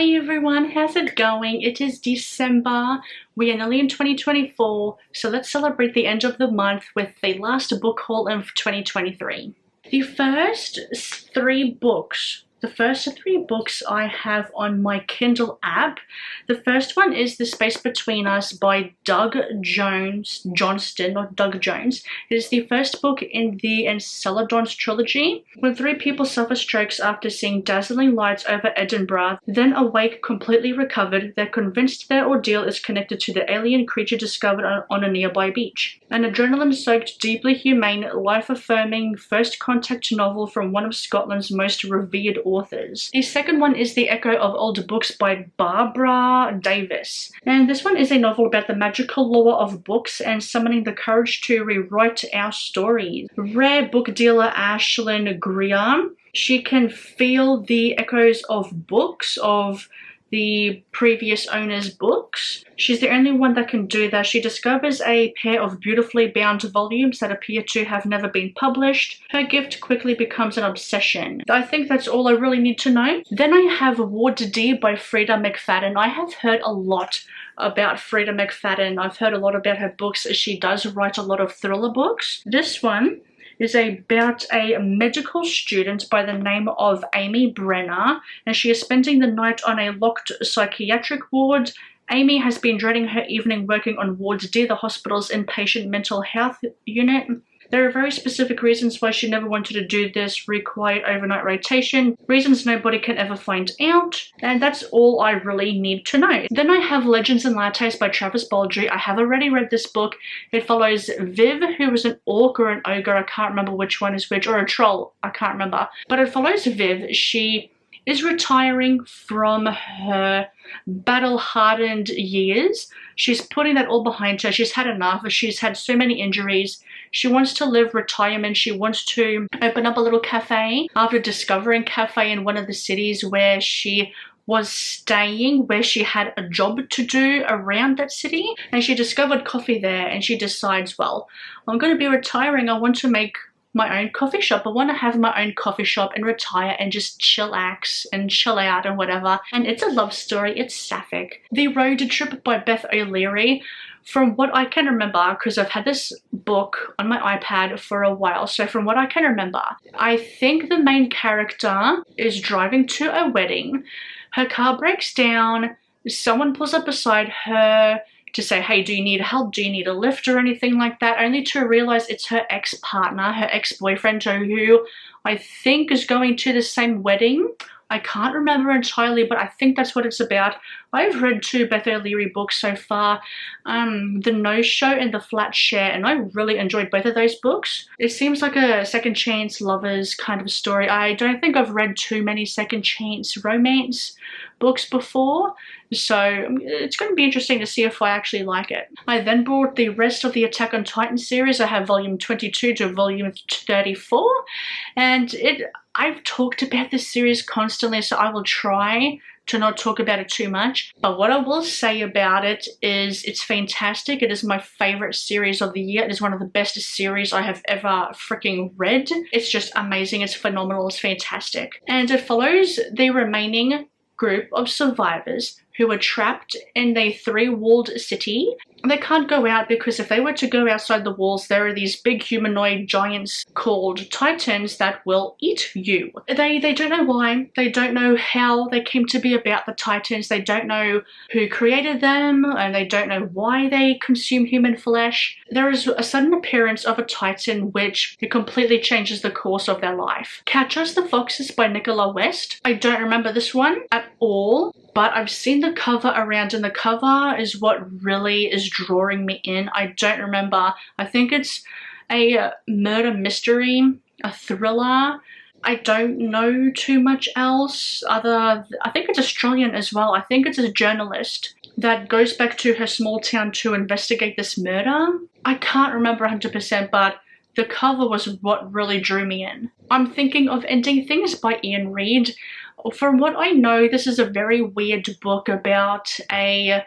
Hi everyone, how's it going? It is December. We are nearly in 2024, so let's celebrate the end of the month with the last book haul of 2023. The first three books I have on my Kindle app. The first one is The Space Between Us by Doug Johnston, not Doug Jones. It is the first book in the Enceladons trilogy. When three people suffer strokes after seeing dazzling lights over Edinburgh, then awake completely recovered, they're convinced their ordeal is connected to the alien creature discovered on a nearby beach. An adrenaline-soaked, deeply humane, life-affirming first contact novel from one of Scotland's most revered authors. The second one is The Echo of Old Books by Barbara Davis. And this one is a novel about the magical lore of books and summoning the courage to rewrite our stories. Rare book dealer Ashlyn Greer. She can feel the echoes of books, of the previous owner's books. She's the only one that can do that. She discovers a pair of beautifully bound volumes that appear to have never been published. Her gift quickly becomes an obsession. I think that's all I really need to know. Then I have Ward D by Freida McFadden. I have heard a lot about Freida McFadden. I've heard a lot about her books. She does write a lot of thriller books. This one is about a medical student by the name of Amy Brenner, and she is spending the night on a locked psychiatric ward. Amy has been dreading her evening working on Ward D, the hospital's inpatient mental health unit. There are very specific reasons why she never wanted to do this required overnight rotation, reasons nobody can ever find out, and that's all I really need to know. Then I have Legends and Lattes by Travis Baldree. I have already read this book. It follows Viv, who is an orc or an ogre, I can't remember which one is which, or a troll, I can't remember. But it follows Viv. She is retiring from her battle-hardened years. She's putting that all behind her. She's had enough. She's had so many injuries. She wants to live retirement. She wants to open up a little cafe after discovering cafe in one of the cities where she was staying, where she had a job to do around that city, and she discovered coffee there, and she decides, well, I'm going to be retiring. I want to make my own coffee shop. I want to have my own coffee shop and retire and just chillax and chill out and whatever. And it's a love story. It's sapphic. The Road Trip by Beth O'Leary. From what I can remember, because I've had this book on my iPad for a while, so from what I can remember, I think the main character is driving to a wedding. Her car breaks down. Someone pulls up beside her to say, hey, do you need help? Do you need a lift or anything like that? Only to realize it's her ex-partner, her ex-boyfriend, who I think is going to the same wedding. I can't remember entirely, but I think that's what it's about. I've read two Beth O'Leary books so far, The No Show and The Flat Share, and I really enjoyed both of those books. It seems like a second chance lovers kind of story. I don't think I've read too many second chance romance books before, so it's going to be interesting to see if I actually like it. I then bought the rest of the Attack on Titan series. I have volume 22 to volume 34, and I've talked about this series constantly, so I will try to not talk about it too much. But what I will say about it is it's fantastic. It is my favorite series of the year. It is one of the best series I have ever freaking read. It's just amazing. It's phenomenal. It's fantastic. And it follows the remaining group of survivors who are trapped in a three-walled city. They can't go out because if they were to go outside the walls, there are these big humanoid giants called Titans that will eat you. They don't know why. They don't know how they came to be about the Titans. They don't know who created them, and they don't know why they consume human flesh. There is a sudden appearance of a Titan which completely changes the course of their life. Catch Us the Foxes by Nicola West. I don't remember this one at all, but I've seen the cover around, and the cover is what really is drawing me in. I don't remember. I think it's a murder mystery, a thriller. I don't know too much else. I think it's Australian as well. I think it's a journalist that goes back to her small town to investigate this murder. I can't remember 100%, but the cover was what really drew me in. I'm thinking of Ending Things by Ian Reid. From what I know, this is a very weird book about I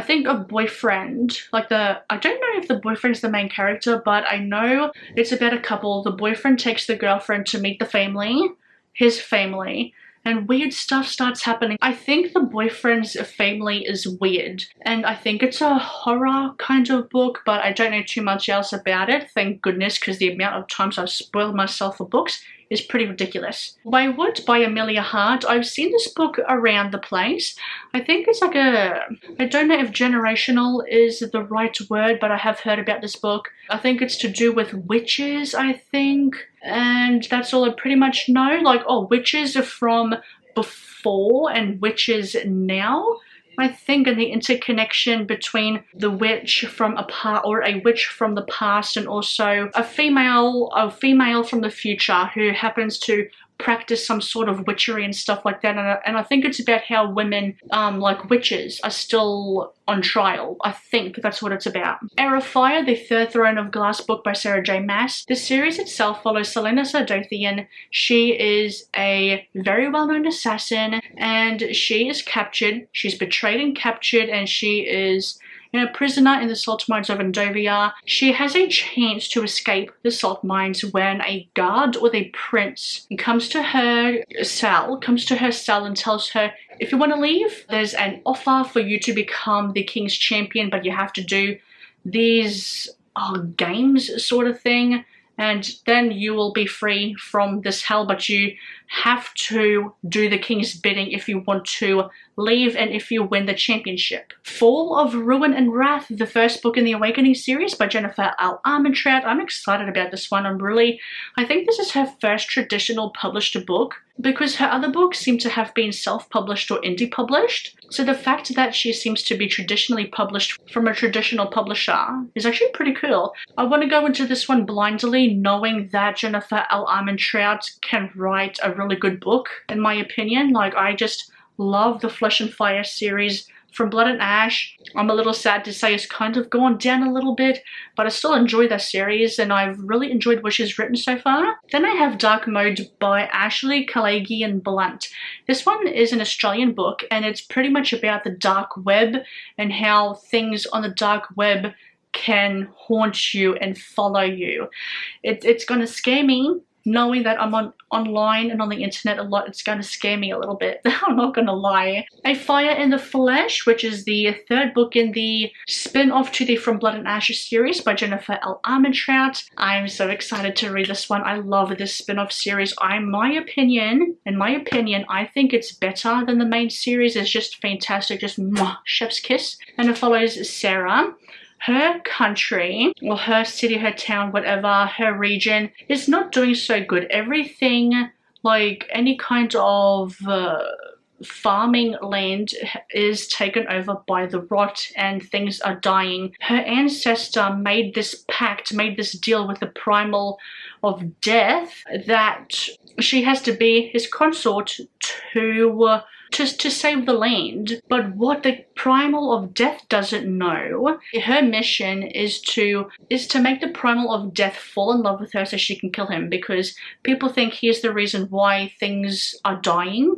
think a boyfriend, I don't know if the boyfriend's the main character, but I know it's about a couple. The boyfriend takes the girlfriend to meet the family, his family, and weird stuff starts happening. I think the boyfriend's family is weird, and I think it's a horror kind of book, but I don't know too much else about it, thank goodness, because the amount of times I've spoiled myself for books is pretty ridiculous. Wayward by Amelia Hart. I've seen this book around the place. I think it's like I don't know if generational is the right word, but I have heard about this book. I think it's to do with witches, I think. And that's all I pretty much know. Like, oh, witches are from before and witches now. I think, and the interconnection between the witch from a witch from the past, and also a female from the future who happens to practice some sort of witchery and stuff like that. And I think it's about how women, like witches, are still on trial. I think that's what it's about. Heir of Fire, the Third Throne of Glass book by Sarah J. Maas. The series itself follows Selena Sardothian. She is a very well-known assassin, and she is captured. She's betrayed and captured, and she is a prisoner in the salt mines of Endovia. She has a chance to escape the salt mines when a guard or the prince comes to her cell and tells her, if you want to leave, there's an offer for you to become the king's champion, but you have to do these games sort of thing, and then you will be free from this hell, but you have to do the king's bidding if you want to leave and if you win the championship. Fall of Ruin and Wrath, the first book in the Awakening series by Jennifer L. Armentrout. I'm excited about this one. I think this is her first traditional published book, because her other books seem to have been self-published or indie published. So the fact that she seems to be traditionally published from a traditional publisher is actually pretty cool. I want to go into this one blindly, knowing that Jennifer L. Armentrout can write a really good book, in my opinion. Like, I just love the Flesh and Fire series. From Blood and Ash, I'm a little sad to say it's kind of gone down a little bit, but I still enjoy that series, and I've really enjoyed what she's written so far. Then I have Dark Mode by Ashley Calagian Blunt. This one is an Australian book, and it's pretty much about the dark web and how things on the dark web can haunt you and follow you. It's gonna scare me. Knowing that I'm online and on the internet a lot, it's going to scare me a little bit. I'm not going to lie. A Fire in the Flesh, which is the third book in the spin-off to the From Blood and Ashes series by Jennifer L. Armentrout. I'm so excited to read this one. I love this spin-off series. In my opinion, I think it's better than the main series. It's just fantastic. Just mwah, chef's kiss. And it follows Sarah. Her country, or her city, her town, whatever, her region, is not doing so good. Everything, like any kind of farming land, is taken over by the rot and things are dying. Her ancestor made this pact, made this deal with the primal of death, that she has to be his consort to save the land. But what the primal of death doesn't know, her mission is to make the primal of death fall in love with her so she can kill him, because people think he's the reason why things are dying,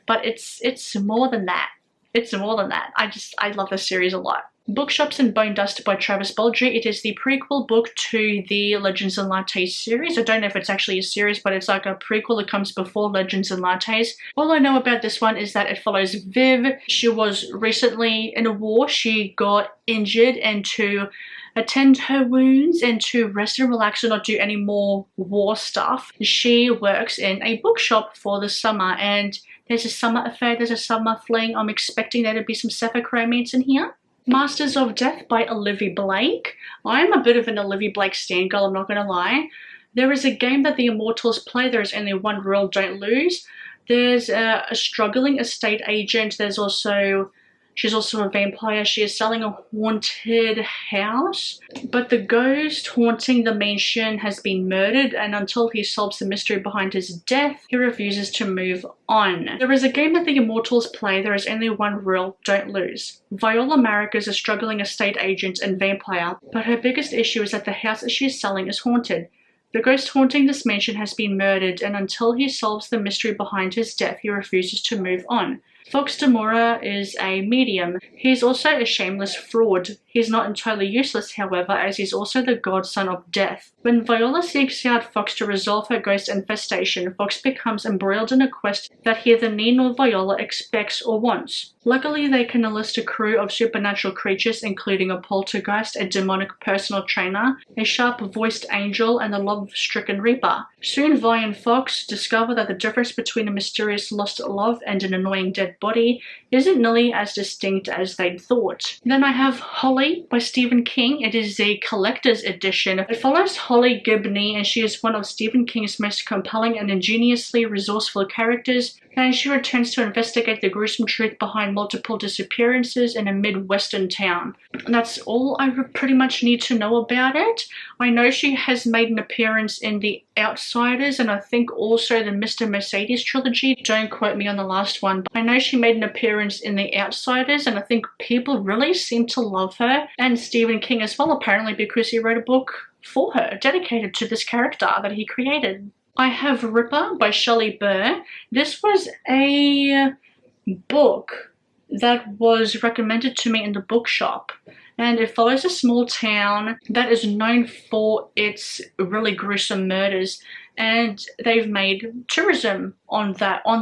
but it's more than that. It's more than that. I love this series a lot. Bookshops and Bone Dust by Travis Baldree. It is the prequel book to the Legends and Lattes series. I don't know if it's actually a series, but it's like a prequel that comes before Legends and Lattes. All I know about this one is that it follows Viv. She was recently in a war. She got injured, and to attend her wounds and to rest and relax and not do any more war stuff, she works in a bookshop for the summer, and there's a summer affair, there's a summer fling. I'm expecting there to be some sapphic romance in here. Masters of Death by Olivia Blake. I'm a bit of an Olivia Blake stan girl, I'm not going to lie. There is a game that the Immortals play. There is only one rule, don't lose. There's a struggling estate agent. She's also a vampire. She is selling a haunted house, but the ghost haunting the mansion has been murdered, and until he solves the mystery behind his death, he refuses to move on. There is a game that the Immortals play. There is only one rule, don't lose. Viola Marek is a struggling estate agent and vampire, but her biggest issue is that the house that she is selling is haunted. The ghost haunting this mansion has been murdered, and until he solves the mystery behind his death, he refuses to move on. Fox Demora is a medium. He's also a shameless fraud. He's not entirely useless, however, as he's also the godson of death. When Viola seeks out Fox to resolve her ghost infestation, Fox becomes embroiled in a quest that neither Nin nor Viola expects or wants. Luckily, they can enlist a crew of supernatural creatures, including a poltergeist, a demonic personal trainer, a sharp-voiced angel, and a love-stricken reaper. Soon, Vi and Fox discover that the difference between a mysterious lost love and an annoying dead body isn't nearly as distinct as they'd thought. Then I have Holly by Stephen King. It is the collector's edition. It follows Holly Gibney, and she is one of Stephen King's most compelling and ingeniously resourceful characters, and she returns to investigate the gruesome truth behind multiple disappearances in a Midwestern town. And that's all I pretty much need to know about it. I know she has made an appearance in The Outsiders, and I think also the Mr. Mercedes trilogy. Don't quote me on the last one, but I know she made an appearance in The Outsiders, and I think people really seem to love her, and Stephen King as well, apparently, because he wrote a book for her, dedicated to this character that he created. I have Ripper by Shelley Burr. This was a book that was recommended to me in the bookshop, and it follows a small town that is known for its really gruesome murders, and they've made tourism on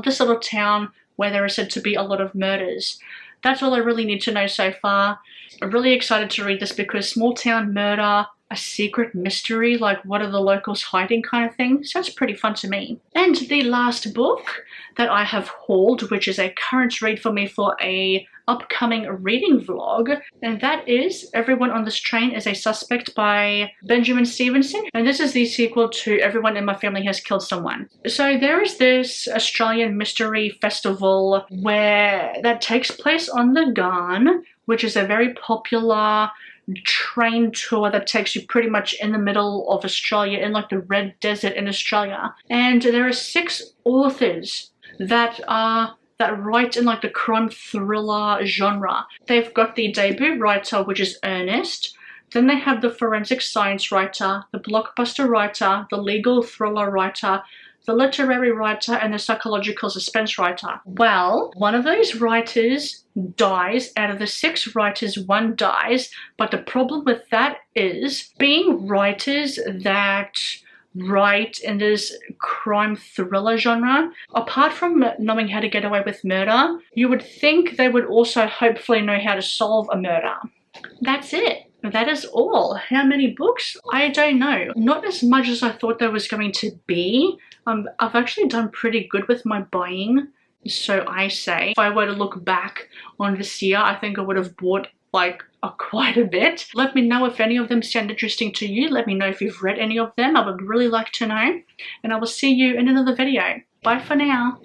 this little town where there are said to be a lot of murders. That's all I really need to know so far. I'm really excited to read this because small town murder, a secret mystery, like what are the locals hiding kind of thing, sounds pretty fun to me. And the last book that I have hauled, which is a current read for me for a upcoming reading vlog, and that is Everyone on This Train is a Suspect by Benjamin Stevenson, and this is the sequel to Everyone in My Family Has Killed Someone. So there is this Australian mystery festival that takes place on the Ghan, which is a very popular train tour that takes you pretty much in the middle of Australia, in like the Red Desert in Australia. And there are 6 authors that write in like the crime thriller genre. They've got the debut writer, which is Ernest. Then they have the forensic science writer, the blockbuster writer, the legal thriller writer, the literary writer, and the psychological suspense writer. Well, one of those writers dies. Out of the 6 writers, 1 dies. But the problem with that is, being writers that write in this crime thriller genre, apart from knowing how to get away with murder, you would think they would also hopefully know how to solve a murder. That's it. That is all. How many books? I don't know. Not as much as I thought there was going to be. I've actually done pretty good with my buying, so I say. If I were to look back on this year, I think I would have bought like quite a bit. Let me know if any of them sound interesting to you. Let me know if you've read any of them. I would really like to know. And I will see you in another video. Bye for now.